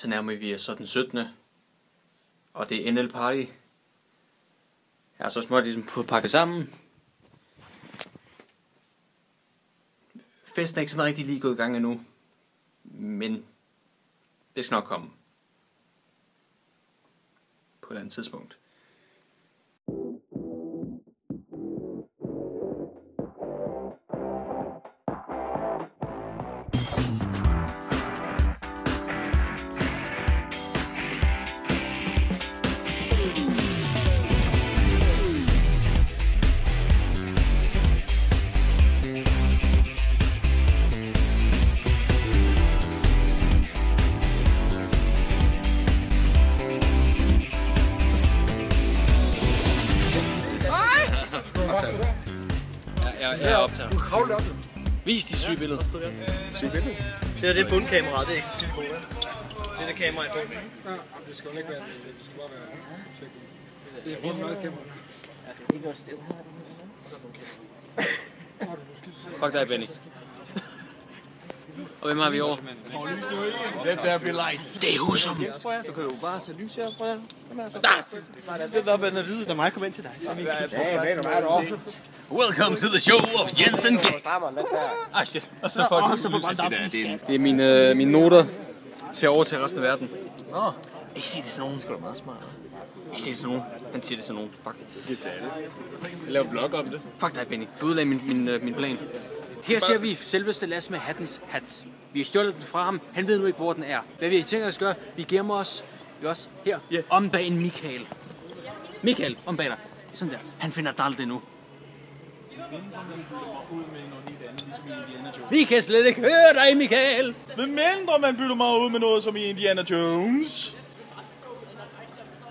Så nærmer vi os så den 17. Og det er NL Party. Jeg har så småt ligesom fået pakket sammen. Festen er ikke sådan rigtig lige gået i gang endnu. Men det skal nok komme. På et eller andet tidspunkt. Jeg optager. Du kravler op. Vis de syge billeder. Syge billeder? Det er det bundkamera, det er ikke så skidt på, det. Det er det kamera i bunden. Ja, det skal jo ikke være det. Det skal bare være det er rundt meget kamera. Ja, det er ikke også stille. Fuck dig, Benny. Og hvem har vi over? Let there be light. Det er Husum. Du kan jo bare tage lys her, prøv at det op ad lyde, der mig komme ind til dig. Så vi Welcome to the show of Jensen Gæks. Ah shit. Og så får det er mine noter til at overtage resten af verden. Nå. Ikke sige det til nogen. Det er meget smart. Ikke sige det til nogen. Han siger det til nogen. Fuck. Jeg laver vlog om det. Fuck dig, Benny. Du udlagde min plan. Her ser vi selveste Lasse med hattens hat. Vi har stjålet den fra ham. Han ved nu ikke, hvor den er. Hvad vi tænker os gøre? Vi gemmer os. Vi også her. Yeah. Om bag en Michael. Michael, om bag dig. Sådan der. Han finder dig aldrig nu. Vi kan slet ikke høre dig, Michael. Men mindre man bytter mig ud med noget som i Indiana Jones.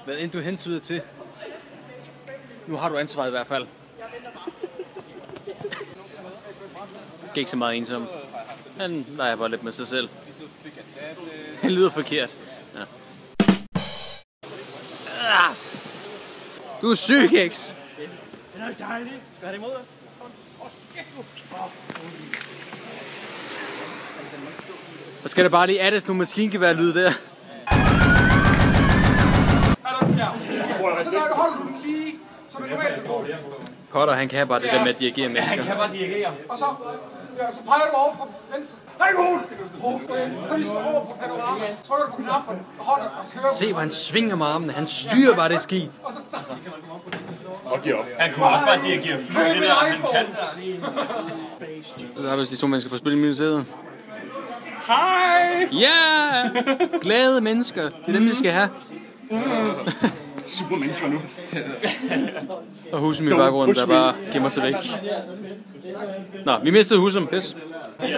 Hvad end du hentyder til. Nu har du ansvaret i hvert fald. Gik ikke så meget ensom. Han leger bare lidt med sig selv. Han lyder forkert. Ja. Du er syg, Gæks. Det er ikke dejligt. Skal jeg have det imod dig? Og skal der bare lige addes nogle maskingevær-lyd der. Så holder du den lige, som en normal telefon. Potter, han kan bare det der med at dirigere mennesker. Han kan bare dirigere. Og så peger du over fra venstre. Nej, god! Pris over på panorama. Trykker du på knappen og holder og kører. Se, hvor han svinger med armene. Han styrer bare det skib. Og giver op. Han kunne også bare dirigere fly, det der, han kan der lige. Så har vi de to mennesker for at spille i museet. Hej! Ja! Glade mennesker. Det er dem, vi skal have. Super mennesker nu. Og Husum i baggrunden, der bare gemmer sig væk. Nå, vi mistede Husum. Pis. Der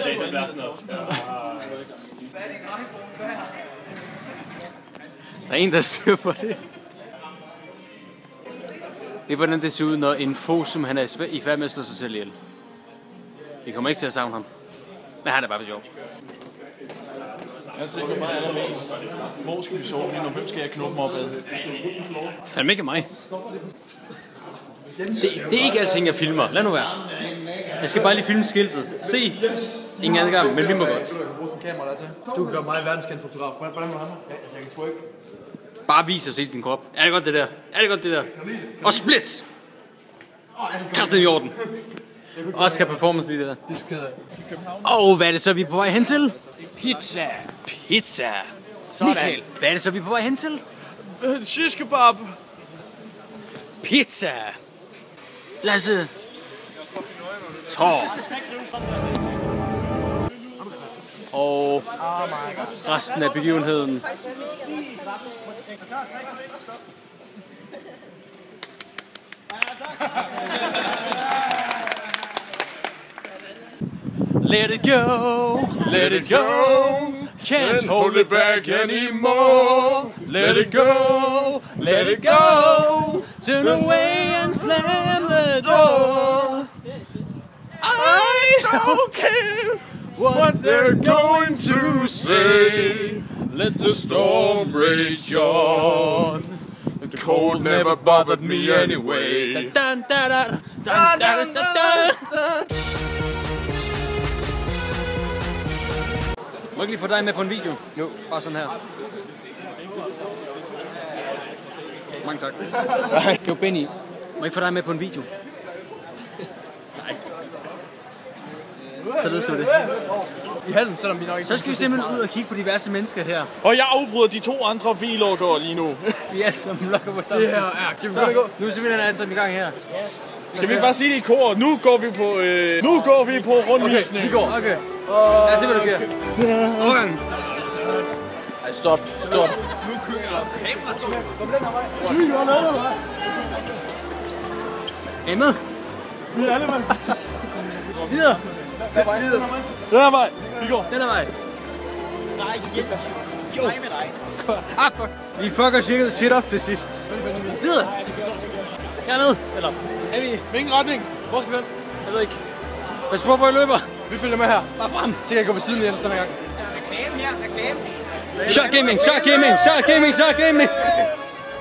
er en, der styrer på det. Det er hvordan det ser ud, når en Fosum han er i færd med at slå sig selv ihjel. Vi kommer ikke til at savne ham. Men han er bare for sjov. Jeg tænker mig allermest, hvor skal vi sove lige nu? Hvem skal jeg knuppe mig op ad? Fandme ikke mig. Det er ikke alting, jeg filmer. Lad nu være. Jeg skal bare lige filme skiltet. Se. Ingen adgang, men vi må godt. Du kan gøre mig verdenskendt fotograf. Hvordan må han? Jeg kan twerk. Bare vis os hele din krop. Er det godt det der? Er det godt det der? Og split! Kraft i orden. Og skal performance lige der. Det er så ked af. Og hvad er det så, vi er på vej hen til? Pizza. Pizza. Michael, hvad er det så, vi er på vej hen til? Shish kebab. Pizza. Lasse. Tår. Og resten af begivenheden. Let it go, let it go, can't hold it back anymore. Let it go, let it go, turn away and slam the door. I don't care what they're going to say. Let the storm rage on. The cold never bothered me anyway. Dun, dun, dun, dun, dun, dun, dun. Må jeg ikke lige få dig med på en video? Jo. Bare sådan her. Mange tak. Jo, Benny. Må jeg ikke få dig med på en video? Nej. Så ved du det. I hallen, selvom vi nok ikke... Så skal vi simpelthen ud og kigge på diverse mennesker her. Og jeg afbryder de 2 andre vloggere lige nu. Vi er alle sammen vlogger på samme tid. Nu er simpelthen alle sammen i gang her. Skal vi ikke bare sige det i kor? Nu går vi på rundvisning. Vi går. Okay. Lad os se, hvad der sker. Overgangen. Ej, stop. Nu kører der kameratur. Er I med? Vi er alle med. Videre. Den her vej. Vi går. Den her vej. Nej, igen. Jo. Nej med dig. Ah, fuck. Vi fucker cirka shit op til sidst. Videre. Hernede. Eller er vi? Hvilken retning? Hvor skal vi hen? Jeg ved ikke. Pas på, hvor I løber. Vi følger med her. Bare frem. Så kan jeg gå ved siden af Jens denne gang. Reklame her, reklame. Shot gaming.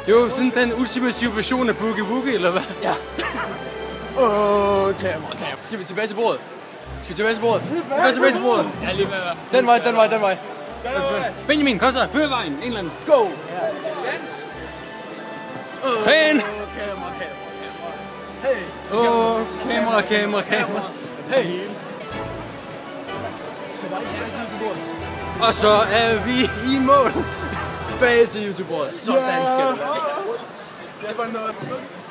Det er jo sådan den ultimative version af Boogie Woogie, eller hvad? Ja. Kamera. Skal vi tilbage til bordet? Tilbage til bordet. Jeg er lige med at være. Den vej. Benjamin, kom så. Følg vejen. En eller anden. Go! Jens. Pæn. Kamera. Hey. Og så er vi i mål. Tilbage til YouTube-bordet. Sådan skal det være.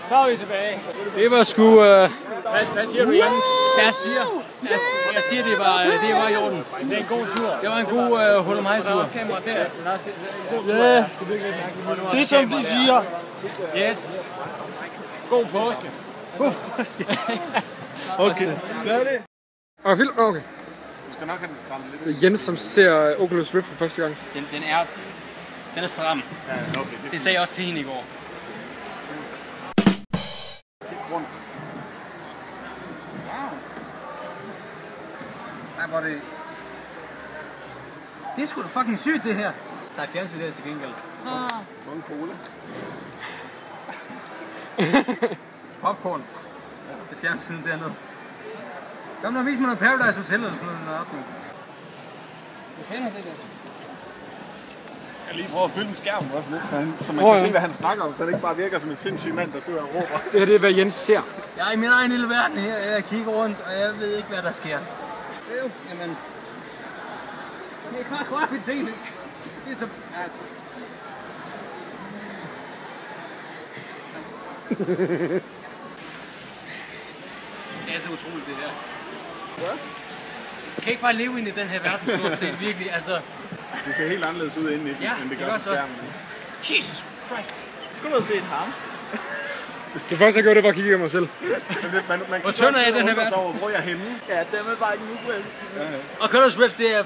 Så er vi tilbage. Det var sgu... Hvad siger du, Jens? Jeg siger, det var i orden. Det er en god tur. Det var en god hul om Der er tur. også kamera der. Så der er en god tur. Ja, det er som de siger. Yes. God påske. Okay. Okay. Du skal nok have den skræmt lidt. Det er Jens, som ser Oculus Rift for første gang. Den er stram. Ja, okay. Det sagde jeg også til hende i går. Rundt. Nej, hvor det... Det er sgu da fucking sygt, det her. Der er fjernsyn der til gengæld. Få en cola. Popcorn. Til fjernsynet dernede. Kom nu og vis mig noget Paradise Hotel eller sådan noget. Hvad fanden er det der? Jeg lige prøver at fylde en skærm også lidt, så man kan se, hvad han snakker om, så det ikke bare virker som en sindssyg mand, der sidder og råber. Det her det er, hvad Jens ser. Jeg er i min egen lille verden her. Jeg kigger rundt, og jeg ved ikke, hvad der sker. Jamen... Det er klart i tingene. Det er så... Det er så utroligt, det her. Hvad? Jeg kan ikke bare leve ind i den her verden, stort set, virkelig, altså... Det ser helt anderledes ud indeni, end det gør på skærmen. Jesus Christ! Skulle du have set ham? Det første, jeg gjorde, det var at kigge på mig selv. Man Hvor tynd er den her verden? Hvor er jeg henne? Ja, dem er bare ikke nu. Og Oculus Rift, det er...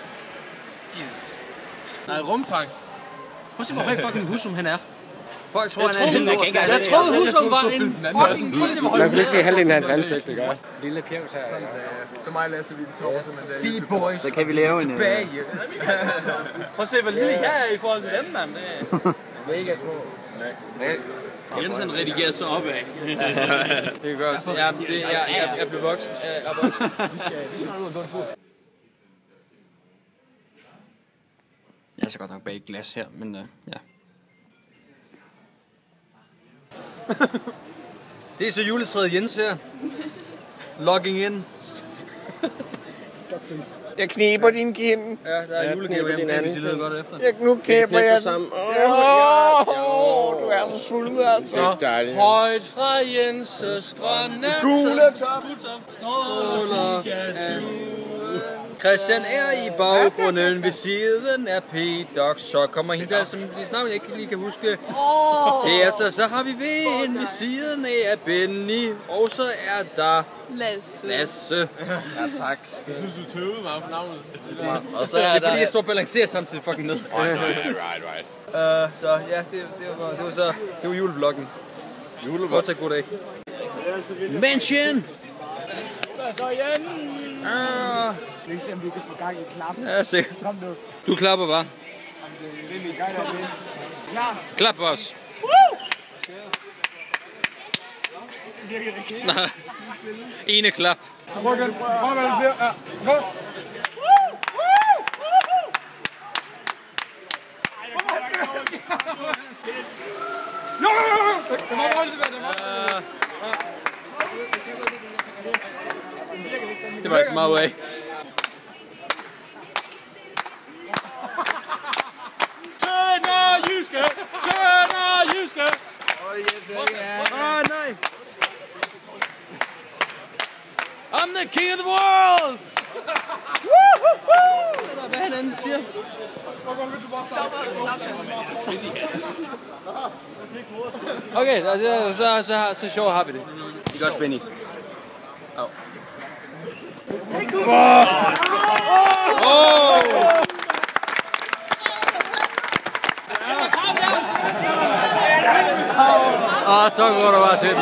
Jesus. Nej, rumfang. Prøv at se, hvor høj fucking Husum han er. Folk tror, han er en lille lort. Jeg troede, Husum var en fucking... Man kan lige se halvdelen af hans ansigt, det gør. Lille pjevs her. Så mig Lasse, vi tror simpelthen, det er B-boys. Så kan vi lave en... Tilbage. Prøv at se, hvor lille jeg er i forhold til dem, mand. Mega små. Jens han redigerer sig opad. Det gør også. Jeg blev voksen. Jeg er så godt nok bag et glas her, men ja. Det er så juletræet Jens her. Logging in. Jeg kniber din kind. Ja, der er julegave hjemme, hvis I leder godt efter. Nu knæber jeg den. Du er så sulmet, altså. Det er dejligt. Højt fra Jenses grønne Gule top. Stråler Christian er i baggrunden ved siden af P-Doc. Så kommer hende der, som de snart jeg ikke lige kan huske. Herefter så har vi Ben ved siden af Benny. Og så er der Lasse. Ja, tak. Jeg synes, du tøvede mig på navnet. Og så er det fordi, jeg står og balancerer samtidig fucking ned. Right. Så ja, det var julevloggen. Fortsat god dag. Mansion! Hvad så, Jens? Vi kan se, om vi kan få gang i klappen. Ja, sikkert. Kom nu. Du klapper bare. Det er min gang der. Klar. Klap os. Nej. Ene klap. Prøv igen. Prøv med den flere. Ja. Prøv. Det var ikke så meget ud af. Tønder Jyske! Tønder Jyske! Nej! I'm the king of the world! Woo! Hvad er det, han siger? Okay, så sjovt har vi det. Det er godt spændende. Så går der bare til den.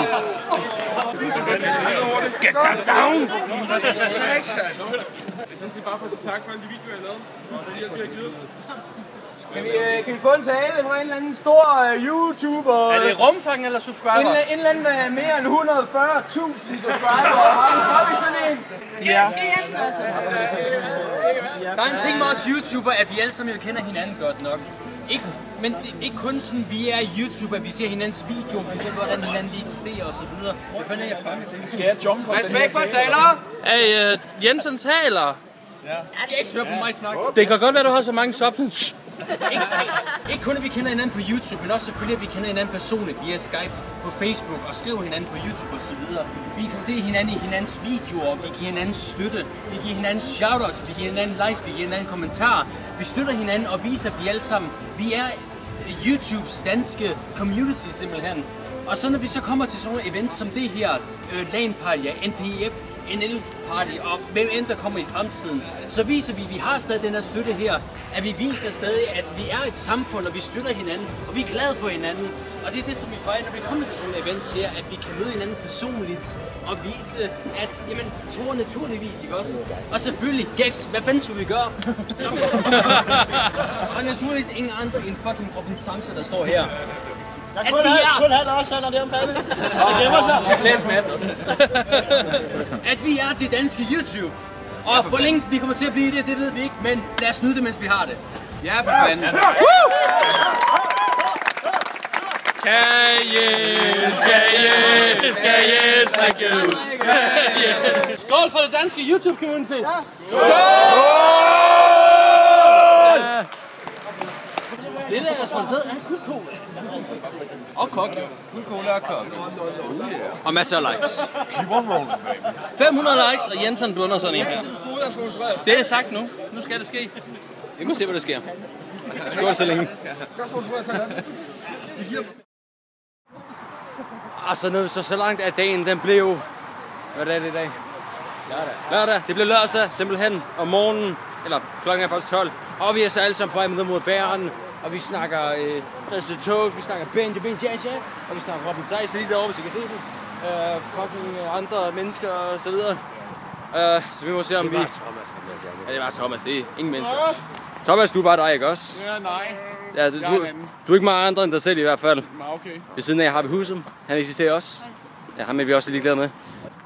Get that down! Jeg synes, bare for at sige tak for alle de videoer, jeg lavede, og den hjælp, I har givet os. Kan vi få en tale fra en eller anden stor YouTuber? Er det rumfang eller subscriber? En eller anden med mere end 140.000 subscriber. Har vi sådan en? Ja. Der er en ting med os YouTuber, at vi alle sammen kender hinanden godt nok. Men det er ikke kun sådan, vi er YouTuber, vi ser hinandens videoer, vi ved, hvordan hinanden eksisterer og så videre. Det finder jeg bange til. Skal jeg jump for Respekt for taler! Hey, Jensen taler. Jeg kan ikke høre på mig snakke. Det kan godt være, du har så mange subs. Ikke kun at vi kender hinanden på YouTube, men også selvfølgelig at vi kender hinanden personligt via Skype, på Facebook og skriver hinanden på YouTube og så videre. Vi inkluderer hinanden i hinandens videoer, vi giver hinanden støtte, vi giver hinanden shoutouts, vi giver hinanden likes, vi giver hinanden kommentarer. Vi støtter hinanden og viser, at vi alle sammen, vi er YouTubes danske community simpelthen. Og så når vi så kommer til sådan nogle events som det her, LAN Party, NPF, NL Party og hvem end der kommer i fremtiden, så viser vi, at vi har stadig den her støtte her, at vi viser stadig, at vi er et samfund, og vi støtter hinanden, og vi er glade for hinanden. Og det er det, som vi fejrer, når vi kommer til sådan nogle events her, at vi kan møde hinanden personligt og vise, at jamen, tror naturligvis, ikke også? Og selvfølgelig, Gex, hvad fanden skulle vi gøre? Og naturligvis ingen andre end fucking Robin Samsa, der står her. Jeg kunne have det også, når det er om pande. Det gemmer sig. Jeg klæder med også. At vi er det danske YouTube. Og hvor længe vi kommer til at blive det, det ved vi ikke. Men lad os nyde det, mens vi har det. Ja, for fanden. Yes, thank you. Skål for det danske YouTube-community. Skål! Det der er sponsoreret af Kulcola. Og kok. Kulcola og kok. Og masser af likes. Keep on rolling, baby. 500 likes, og Jensen dunder sådan en her. Det er sagt nu. Nu skal det ske. Vi må se, hvad der sker. Skål så længe. Altså, så langt af dagen, den blev... Hvad er det i dag? Lørdag. Det blev lørdag, simpelthen, om morgenen. Eller klokken er faktisk 12. Og vi er så alle sammen på vej mod bæren. Og vi snakker resultat, vi snakker Benjamin Jaja, og vi snakker Robin Seis lige derovre, hvis I kan se det. Fucking andre mennesker og så videre. Så vi må se, om vi... Thomas. Ja, det var Thomas, det er ingen mennesker. Thomas, du er bare dig, ikke også? Ja, nej. Ja, du er ikke meget andre end dig selv i hvert fald. Okay. Ved siden af har vi Husum. Han eksisterer også. Ja, ham er vi også lige glade med.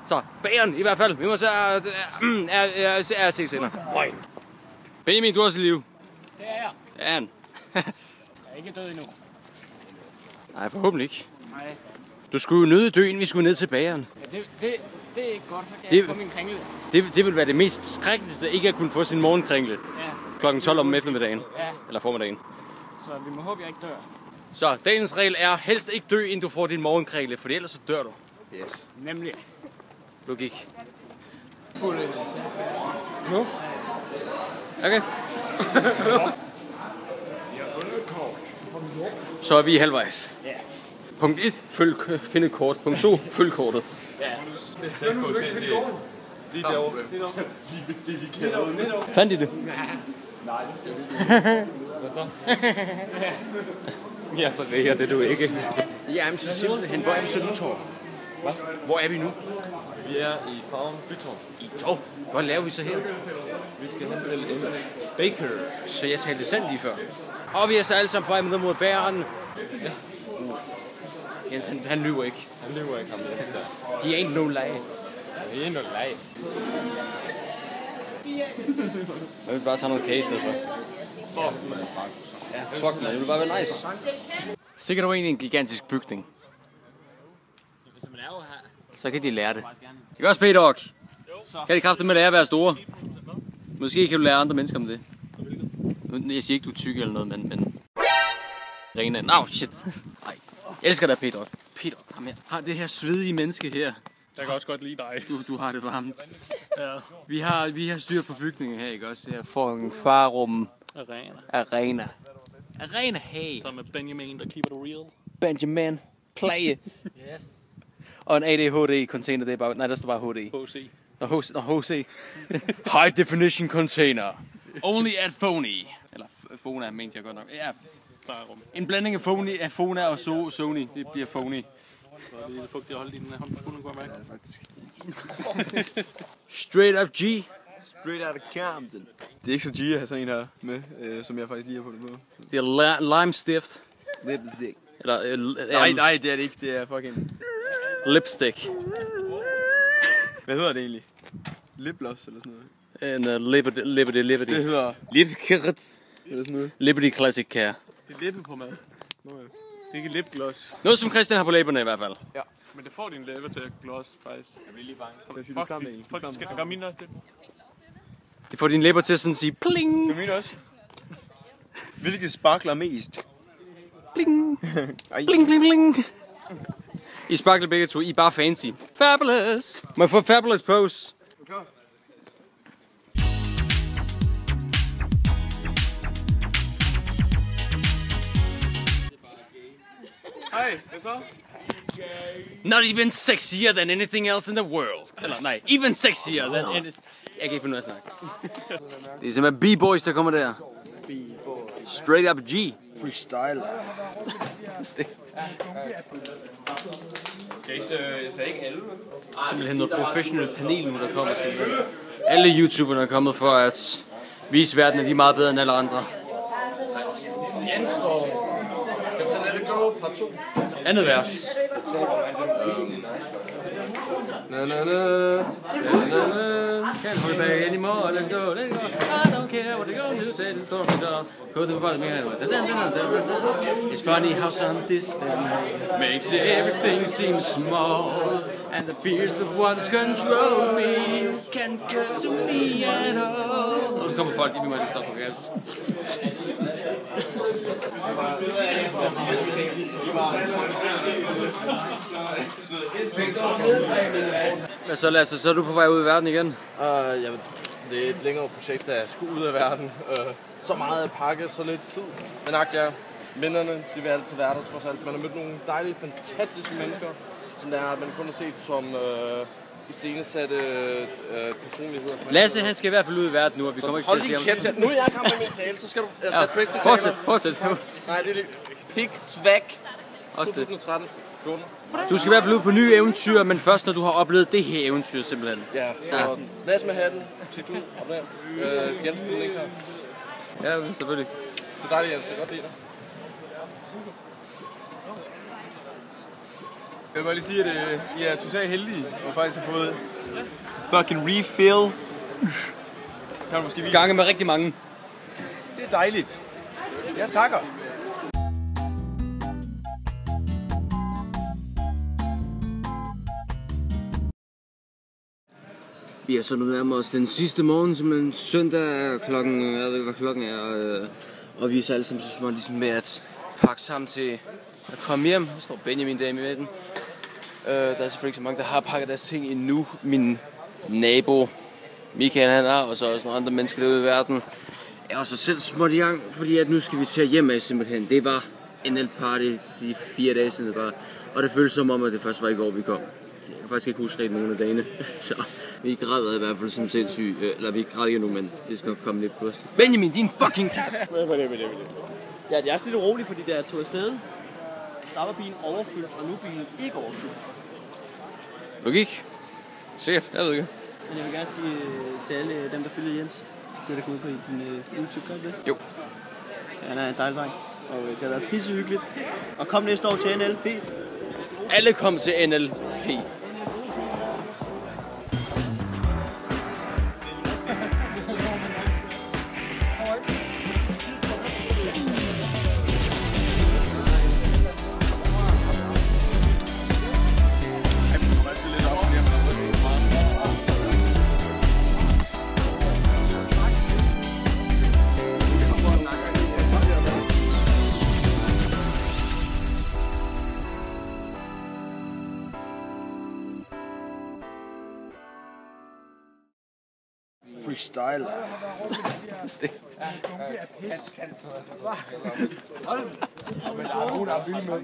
Så, bæren i hvert fald. Vi må se, er se senere. Benjamin, du er også i live. Det er jeg. Ja, han. Jeg er ikke død endnu. Nej, forhåbentlig ikke. Nej. Du skulle jo nøde dø, inden vi skulle ned til bageren. Ja, det er ikke godt, så kan jeg få min kringle. Det vil være det mest skrækkeligste, ikke at kunne få sin morgenkringle. Ja. Klokken 12 om eftermiddagen. Ja. Eller formiddagen. Så vi må håbe, jeg ikke dør. Så dagens regel er helst ikke dø, inden du får din morgenkringle, for ellers så dør du. Yes. Nemlig. Logik. Nu? Okay. Så er vi halvvejs. Ja. Punkt 1, find et kort. Punkt 2, følg kortet. Ja. Lige derovre. Det vi kender. Fandt I det? Nej, det skal vi ikke. Hvad så? Ja, så det her, det er du ikke. Jamen, så simpelthen, hvor er vi så nu, Thor? Hvad? Hvor er vi nu? Vi er i Farven Bytorv. Thor, hvad laver vi så her? Vi skal hen til en baker. Så jeg talte sandt lige før. Og vi er så alle sammen på vej mod bæren. Ja. Jens, han lyver ikke. Han løber ikke ham Jens der. He ain't no lie. Det er noget lag. Jeg vil bare tage noget kage i stedet først. Ja, fuck man, det vil bare være nice. Sikkert var egentlig en gigantisk bygning. Så kan de lære det. Ikke også, P-Dog? Kan de kræfte med lære at være store? Måske kan du lære andre mennesker om det. Jeg siger ikke, du er tyk eller noget, men... Rene. Au, shit. Ej. Jeg elsker dig, P-Dog. P-Dog, kom her. Har det her svedige menneske her. Jeg kan også godt lide dig. Du har det varmt. Ja. Vi har styr på bygningen her, ikke også? Her fucking Farum Arena. Arena, hey. Så med Benjamin, der keeper det real. Benjamin, play. Yes. Og en ADHD-container, det er bare... Nej, der står bare HD. HC. HC. High definition container. Only at Phony. Eller Fona, mente jeg godt nok. Ja. En blanding af Fona og Sony. Det bliver Phony. Så er det lidt fugtigt at holde din hånd på skulderen, kunne jeg mærke. Faktisk. Straight up G. Straight out of Compton. Det er ikke så G at have sådan en her med, som jeg faktisk lige har på det på. Det er lime stift. Lipstick. Eller, nej, det er det ikke. Det er fucking... Lipstick. Hvad hedder det egentlig? Lipgloss eller sådan noget? En Liberty. Det hedder... Lipkert. Eller sådan noget. Liberty Classic Care. Det er lippe på mad. Det er ikke lipgloss. Noget som Christian har på læberne i hvert fald. Ja. Men det får din læber til at gloss, faktisk. Jeg bliver lige bange. Fuck, skal gøre mine også det? Det får dine læber til at sådan sige pling. Gør mine også. Hvilket sparkler mest? Bling. Bling, bling, bling. I sparkler begge to. I er bare fancy. Fabulous. Må jeg få fabulous pose? Klar. Hej, hvad så? Not even sexier than anything else in the world. Eller nej, even sexier than anything. Jeg kan ikke finde ud af at snakke. Det er simpelthen B-boys, der kommer der. Straight up G. Freestyle. Jeg sagde ikke alle. Simpelthen noget professional panel nu, der kommer til. Alle YouTuberne er kommet for at vise verden, at de er meget bedre end alle andre. Jens står. Skal vi tage Let It Go, part 2? Andet vers. Can't hold back anymore, let go, let go. I don't care what they're going to say, it's going to go. Go to the bottom of It's funny how some distance makes everything seem small. And the fears that once control me can't get to me at all. Og så kommer folk, vi må lige stoppe på gas. Hvad så, Lasse? Så er du på vej ud i verden igen? Jamen, det er et længere projekt, at jeg skulle ud af verden. Så meget at pakke, så lidt tid. Men minderne, de vil altid være der, trods alt. Man har mødt nogle dejlige, fantastiske mennesker, som der er, man kun har set som iscenesatte personligheder. Lasse, han skal i hvert fald ud i verden nu, og vi kommer ikke til at se ham. Hold din kæft, nu er jeg i gang med min tale, så skal du respekt til tale. Fortsæt. Nej, det er det. Pik, svag. Også det. 2013, 14. Du skal i hvert fald ud på nye eventyr, men først når du har oplevet det her eventyr simpelthen. Ja, så Lasse med hatten, Titu, op der. Jens på den ikke her. Ja, selvfølgelig. Det er dejligt, Jens. Jeg kan godt lide dig. Jeg vil bare lige sige, at I er totalt heldige, og faktisk har fået fucking refill. Kan du måske vise? Gange med rigtig mange. Det er dejligt. Jeg takker. Vi er så nu nærmere os den sidste morgen, simpelthen søndag klokken, jeg ved ikke hvad klokken er, og vi er så alle sammen så små ligesom med at pakke sammen til at komme hjem. Der står Benjamin der i midten. Der er selvfølgelig ikke så mange, der har pakket deres ting endnu. Min nabo, Michael, han har, og så også nogle andre mennesker derude i verden. Jeg er også selv småt i gang, fordi at nu skal vi til hjem af simpelthen. Det var en party i 4 dage siden det var, og det føles som om, at det først var i går, vi kom. Jeg kan faktisk ikke huske rigtig nogen af dagene, så vi græder i hvert fald som sindssygt. Eller vi græder ikke nu, men det skal komme lidt på os. Benjamin, din fucking tak! Ja, jeg er lidt urolig, fordi da jeg tog afsted, der var bilen overfyldt, og nu er bilen ikke overfyldt. Logik? Sikkert, jeg ved ikke. Men jeg vil gerne sige til alle dem, der følger Jens, det der kommer ud på din YouTube, kan det? Jo. Han er en dejlig dreng, og det har været pissehyggeligt. Og kom næste år til NLP. Alle kom til NLP. Freestyle. Men der er nogen, der er vilde med.